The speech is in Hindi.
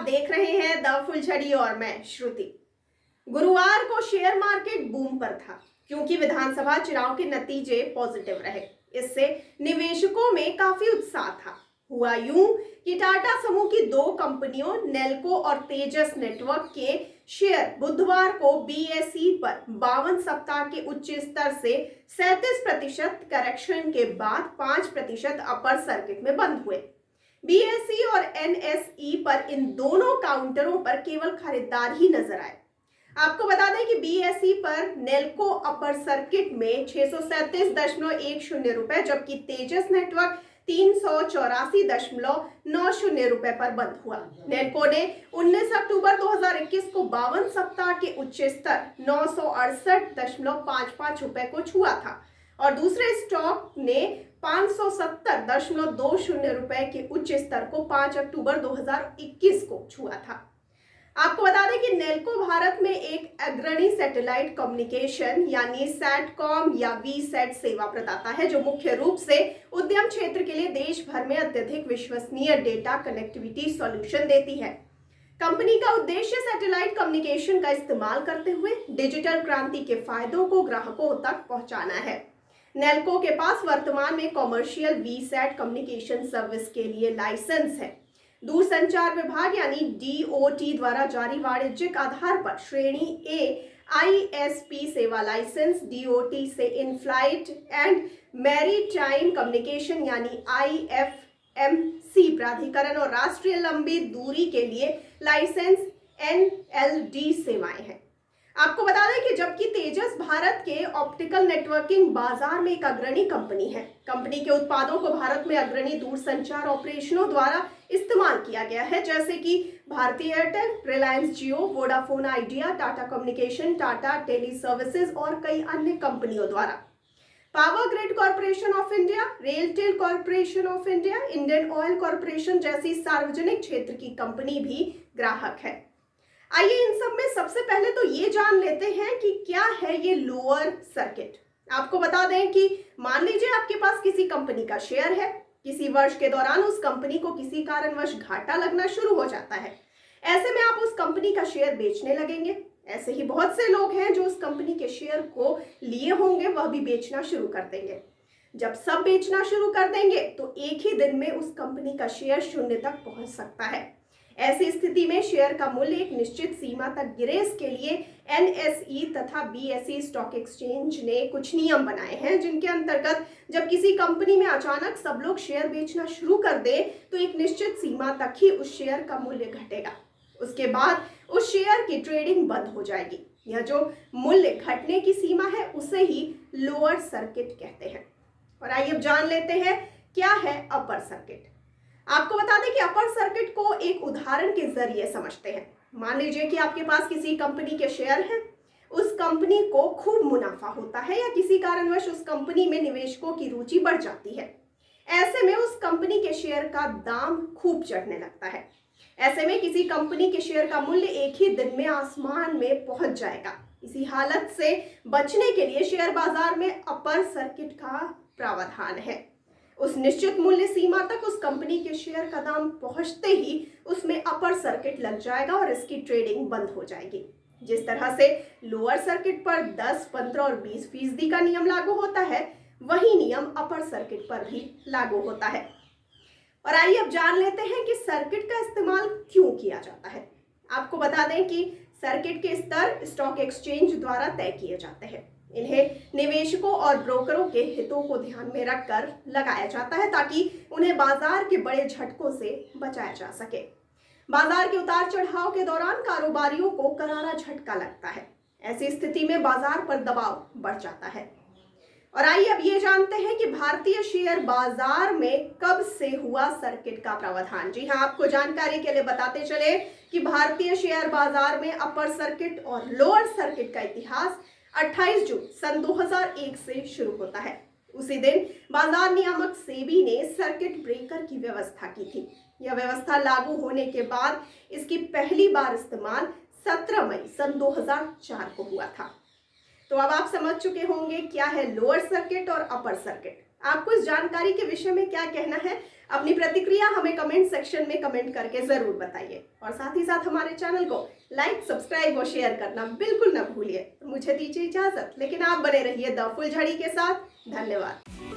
देख रहे हैं द फुलझड़ी और मैं श्रुति। गुरुवार को शेयर मार्केट बूम पर था क्योंकि विधानसभा चुनाव के नतीजे पॉजिटिव रहे। इससे निवेशकों में काफी उत्साह था। हुआ यूं कि टाटा समूह की दो कंपनियों नेल्को और तेजस नेटवर्क के शेयर बुधवार को बीएसई पर 52 सप्ताह के उच्च स्तर से 37% करेक्शन के बाद 5% अपर सर्किट में बंद हुए। बीएसई और एनएसई पर इन दोनों काउंटरों पर केवल खरीदार ही नजर आए। आपको बता दें कि बीएसई पर नेल्को अपर सर्किट में 637.10 रुपए जबकि तेजस नेटवर्क 384.90 रुपए पर बंद हुआ। नेल्को ने 19 अक्टूबर 2021 को 52 सप्ताह के उच्च स्तर 968.55 रुपए को छुआ था और दूसरे स्टॉक ने 570.20 रुपए के उच्च स्तर को 5 अक्टूबर 2021 को छुआ था। आपको बता दें कि नेल्को भारत में एक अग्रणी सैटेलाइट कम्युनिकेशन यानी सैटकॉम या वीसैट सेवा प्रदाता है जो मुख्य रूप से उद्यम क्षेत्र के लिए देश भर में अत्यधिक विश्वसनीय डेटा कनेक्टिविटी सॉल्यूशन देती है। कंपनी का उद्देश्य सैटेलाइट कम्युनिकेशन का इस्तेमाल करते हुए डिजिटल क्रांति के फायदों को ग्राहकों तक पहुंचाना है। नेल्को के पास वर्तमान में कॉमर्शियल वीसैट कम्युनिकेशन सर्विस के लिए लाइसेंस है। दूरसंचार विभाग यानी डीओटी द्वारा जारी वाणिज्यिक आधार पर श्रेणी ए आईएसपी सेवा लाइसेंस, डीओटी से in flight and maritime communication यानी आईएफएमसी प्राधिकरण और राष्ट्रीय लंबी दूरी के लिए लाइसेंस एनएलडी सेवाएं हैं। आपको बता दें कि जबकि तेजस भारत के ऑप्टिकल नेटवर्किंग बाजार में एक अग्रणी कंपनी है। कंपनी के उत्पादों को भारत में अग्रणी दूरसंचार ऑपरेशनों द्वारा इस्तेमाल किया गया है जैसे कि Bharti Airtel, Reliance Jio, Vodafone Idea, Tata Communication, Tata Tele Services और कई अन्य कंपनियों द्वारा। Power Grid Corporation of India, RailTel Corporation of India, Indian Oil Corporation जैसी सार्वजनिक क्षेत्र की कंपनी भी ग्राहक है। आइए इन सब में सबसे पहले तो ये जान लेते हैं कि क्या है ये लोअर सर्किट। आपको बता दें कि मान लीजिए आपके पास किसी कंपनी का शेयर है। किसी वर्ष के दौरान उस कंपनी को किसी कारणवश घाटा लगना शुरू हो जाता है। ऐसे में आप उस कंपनी का शेयर बेचने लगेंगे। ऐसे ही बहुत से लोग हैं जो उस कंपनी के शेयर को लिए होंगे, वह भी बेचना शुरू कर देंगे। जब सब बेचना शुरू कर देंगे तो एक ही दिन में उस कंपनी का शेयर शून्य तक पहुंच सकता है। ऐसी स्थिति में शेयर का मूल्य एक निश्चित सीमा तक गिरे। इसके लिए एनएसई तथा बीएसई स्टॉक एक्सचेंज ने कुछ नियम बनाए हैं जिनके अंतर्गत जब किसी कंपनी में अचानक सब लोग शेयर बेचना शुरू कर दे तो एक निश्चित सीमा तक ही उस शेयर का मूल्य घटेगा। उसके बाद उस शेयर की ट्रेडिंग बंद हो जाएगी। यह जो मूल्य घटने की सीमा है उसे ही लोअर सर्किट कहते हैं। और आइए अब जान लेते हैं क्या है अपर सर्किट। आपको बता दें कि अपर सर्किट को एक उदाहरण के जरिए समझते हैं। मान लीजिए कि आपके पास किसी कंपनी के शेयर हैं। उस कंपनी को खूब मुनाफा होता है या किसी कारणवश उस कंपनी में निवेशकों की रुचि बढ़ जाती है। ऐसे में उस कंपनी के शेयर का दाम खूब चढ़ने लगता है। ऐसे में किसी कंपनी के शेयर का मूल्य एक ही दिन में आसमान में पहुंच जाएगा। इसी हालत से बचने के लिए शेयर बाजार में अपर सर्किट का प्रावधान है। उस निश्चित मूल्य सीमा तक उस कंपनी के शेयर का दाम पहुंचते ही उसमें अपर सर्किट लग जाएगा और इसकी ट्रेडिंग बंद हो जाएगी। जिस तरह से लोअर सर्किट पर 10, 15 और 20% का नियम लागू होता है वही नियम अपर सर्किट पर भी लागू होता है। और आइए अब जान लेते हैं कि सर्किट का इस्तेमाल क्यों किया जाता है। आपको बता दें कि सर्किट के स्तर स्टॉक एक्सचेंज द्वारा तय किए जाते हैं। इन्हें निवेशकों और ब्रोकरों के हितों को ध्यान में रखकर लगाया जाता है ताकि उन्हें बाजार के बड़े झटकों से बचाया जा सके। बाजार के उतार चढ़ाव के दौरान कारोबारियों को करारा झटका लगता है। ऐसी स्थिति में बाजार पर दबाव बढ़ जाता है। और आइए अब ये जानते हैं कि भारतीय शेयर बाजार में कब से हुआ सर्किट का प्रावधान। जी हाँ, आपको जानकारी के लिए बताते चले कि भारतीय शेयर बाजार में अपर सर्किट और लोअर सर्किट का इतिहास 28 जून सन 2001 से शुरू होता है। उसी दिन बाजार नियामक सेबी ने सर्किट ब्रेकर की व्यवस्था की थी। यह व्यवस्था लागू होने के बाद इसकी पहली बार इस्तेमाल 17 मई सन 2004 को हुआ था। तो अब आप समझ चुके होंगे क्या है लोअर सर्किट और अपर सर्किट। आपको इस जानकारी के विषय में क्या कहना है? अपनी प्रतिक्रिया हमें कमेंट सेक्शन में कमेंट करके जरूर बताइए और साथ ही साथ हमारे चैनल को लाइक, सब्सक्राइब और शेयर करना बिल्कुल ना भूलिए। मुझे दीजिए इजाजत, लेकिन आप बने रहिए द फुलझड़ी के साथ। धन्यवाद।